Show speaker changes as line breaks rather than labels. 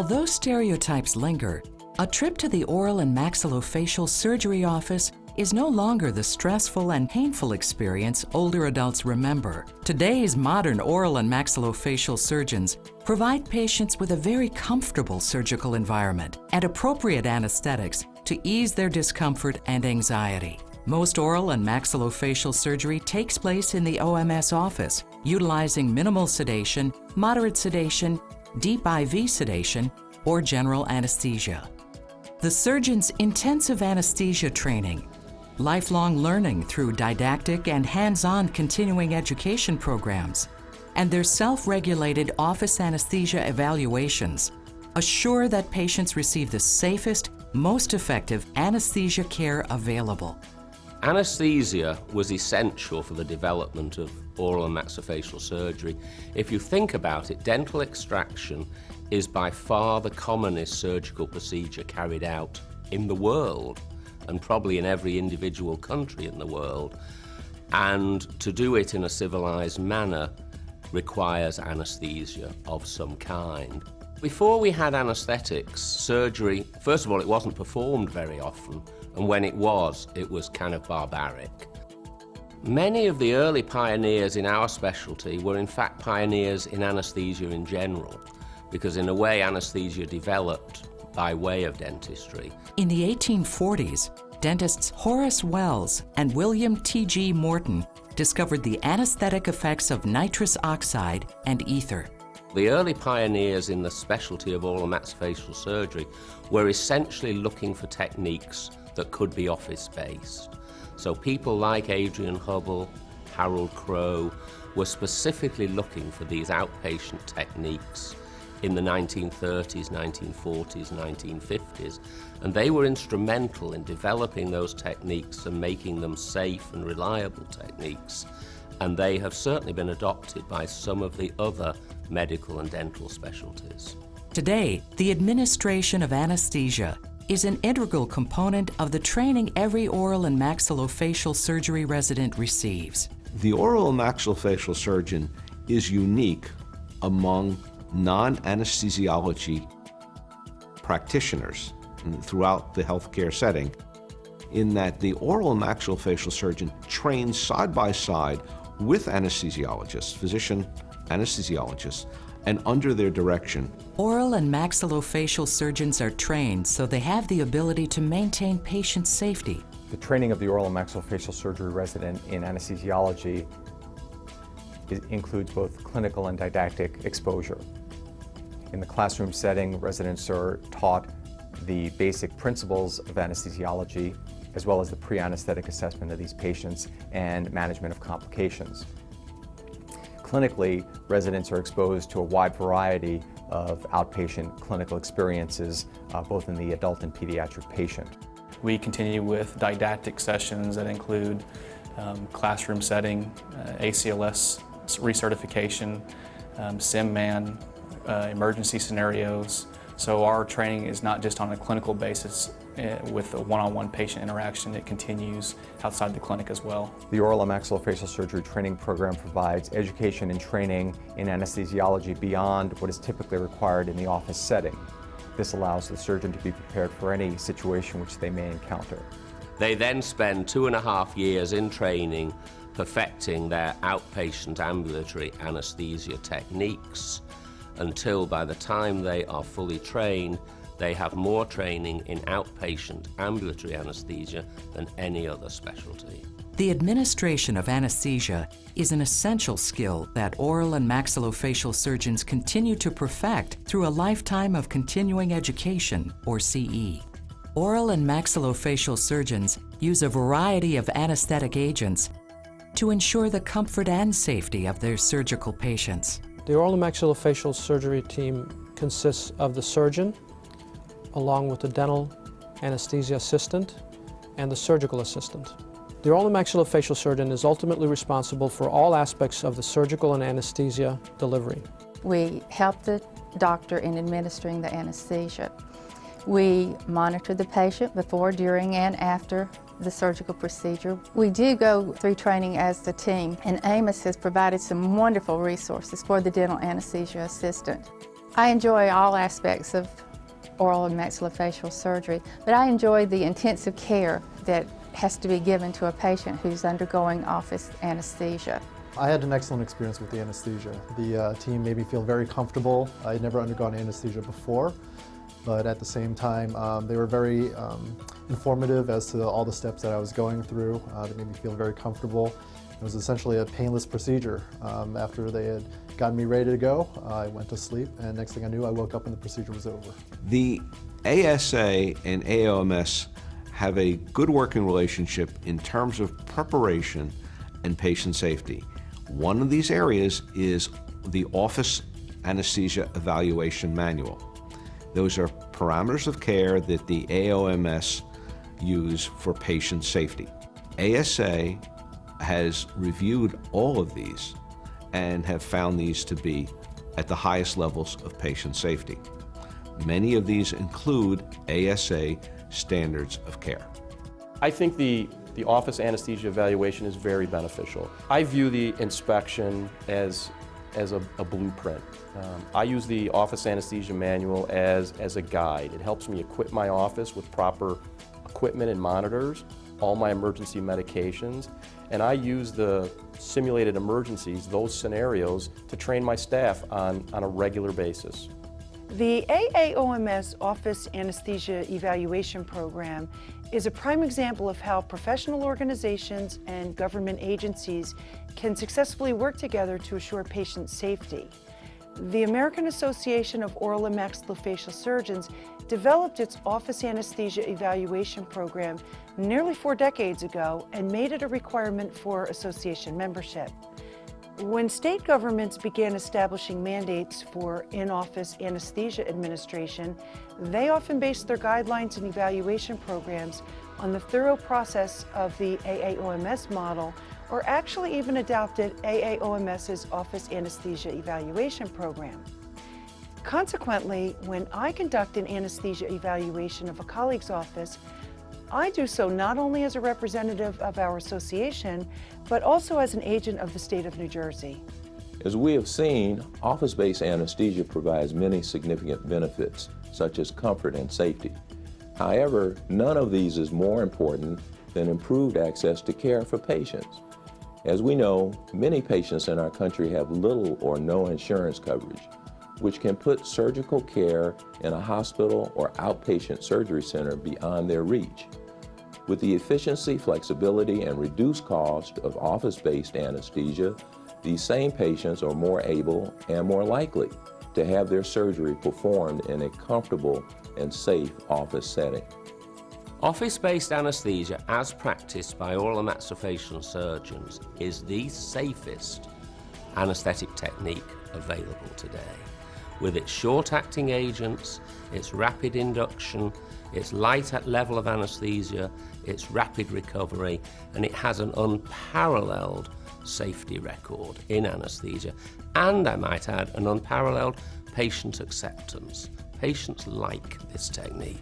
Although stereotypes linger, a trip to the oral and maxillofacial surgery office is no longer the stressful and painful experience older adults remember. Today's modern oral and maxillofacial surgeons provide patients with a very comfortable surgical environment and appropriate anesthetics to ease their discomfort and anxiety. Most oral and maxillofacial surgery takes place in the OMS office, utilizing minimal sedation, moderate sedation, deep IV sedation, or general anesthesia. The surgeon's intensive anesthesia training, lifelong learning through didactic and hands-on continuing education programs, and their self-regulated office anesthesia evaluations assure that patients receive the safest, most effective anesthesia care available.
Anesthesia was essential for the development of oral and maxillofacial surgery. If you think about it, dental extraction is by far the commonest surgical procedure carried out in the world, and probably in every individual country in the world. And to do it in a civilized manner requires anesthesia of some kind. Before we had anesthetics, surgery, first of all, it wasn't performed very often, and when it was kind of barbaric. Many of the early pioneers in our specialty were in fact pioneers in anesthesia in general, because in a way anesthesia developed by way of dentistry.
In the 1840s, dentists Horace Wells and William T.G. Morton discovered the anesthetic effects of nitrous oxide and ether.
The early pioneers in the specialty of oral and maxillofacial surgery were essentially looking for techniques that could be office-based. So people like Adrian Hubble, Harold Crowe, were specifically looking for these outpatient techniques in the 1930s, 1940s, 1950s, and they were instrumental in developing those techniques and making them safe and reliable techniques, and they have certainly been adopted by some of the other medical and dental specialties.
Today, the administration of anesthesia is an integral component of the training every oral and maxillofacial surgery resident receives.
The oral and maxillofacial surgeon is unique among non-anesthesiology practitioners throughout the healthcare setting, in that the oral and maxillofacial surgeon trains side by side with anesthesiologists, physician anesthesiologists, and under their direction.
Oral and maxillofacial surgeons are trained so they have the ability to maintain patient safety.
The training of the oral and maxillofacial surgery resident in anesthesiology includes both clinical and didactic exposure. In the classroom setting, residents are taught the basic principles of anesthesiology, as well as the pre-anesthetic assessment of these patients and management of complications. Clinically, residents are exposed to a wide variety of outpatient clinical experiences, both in the adult and pediatric patient.
We continue with didactic sessions that include classroom setting, ACLS recertification, SIM-MAN, emergency scenarios. So our training is not just on a clinical basis with a one-on-one patient interaction. It continues outside the clinic as well.
The oral and maxillofacial surgery training program provides education and training in anesthesiology beyond what is typically required in the office setting. This allows the surgeon to be prepared for any situation which they may encounter.
They then spend 2.5 years in training perfecting their outpatient ambulatory anesthesia techniques, until by the time they are fully trained, they have more training in outpatient ambulatory anesthesia than any other specialty.
The administration of anesthesia is an essential skill that oral and maxillofacial surgeons continue to perfect through a lifetime of continuing education, or CE. Oral and maxillofacial surgeons use a variety of anesthetic agents to ensure the comfort and safety of their surgical patients.
The oral and maxillofacial surgery team consists of the surgeon, along with the dental anesthesia assistant and the surgical assistant. The oral and maxillofacial surgeon is ultimately responsible for all aspects of the surgical and anesthesia delivery.
We help the doctor in administering the anesthesia. We monitor the patient before, during, and after the surgical procedure. We do go through training as the team, and AMOS has provided some wonderful resources for the dental anesthesia assistant. I enjoy all aspects of oral and maxillofacial surgery, but I enjoy the intensive care that has to be given to a patient who's undergoing office anesthesia.
I had an excellent experience with the anesthesia. The team made me feel very comfortable. I had never undergone anesthesia before, but at the same time, they were very informative as to all the steps that I was going through. They made me feel very comfortable. It was essentially a painless procedure. After they had gotten me ready to go, I went to sleep, and next thing I knew, I woke up and the procedure was over.
The ASA and AOMS have a good working relationship in terms of preparation and patient safety. One of these areas is the Office Anesthesia Evaluation Manual. Those are parameters of care that the AOMS use for patient safety. ASA has reviewed all of these and have found these to be at the highest levels of patient safety. Many of these include ASA standards of care.
I think the office anesthesia evaluation is very beneficial. I view the inspection as a blueprint. I use the office anesthesia manual as a guide. It helps me equip my office with proper equipment and monitors, all my emergency medications, and I use the simulated emergencies, those scenarios, to train my staff on a regular basis.
The AAOMS Office Anesthesia Evaluation Program is a prime example of how professional organizations and government agencies can successfully work together to assure patient safety. The American Association of Oral and Maxillofacial Surgeons developed its Office Anesthesia Evaluation Program nearly 4 decades ago and made it a requirement for association membership. When state governments began establishing mandates for in-office anesthesia administration, they often based their guidelines and evaluation programs on the thorough process of the AAOMS model, or actually even adopted AAOMS's Office Anesthesia Evaluation Program. Consequently, when I conduct an anesthesia evaluation of a colleague's office, I do so not only as a representative of our association, but also as an agent of the state of New Jersey.
As we have seen, office-based anesthesia provides many significant benefits, such as comfort and safety. However, none of these is more important than improved access to care for patients. As we know, many patients in our country have little or no insurance coverage, which can put surgical care in a hospital or outpatient surgery center beyond their reach. With the efficiency, flexibility, and reduced cost of office-based anesthesia, these same patients are more able and more likely to have their surgery performed in a comfortable and safe office setting.
Office-based anesthesia, as practiced by oral and maxillofacial surgeons, is the safest anesthetic technique available today. With its short-acting agents, its rapid induction, its light level of anesthesia, its rapid recovery, and it has an unparalleled safety record in anesthesia, and I might add, an unparalleled patient acceptance. Patients like this technique.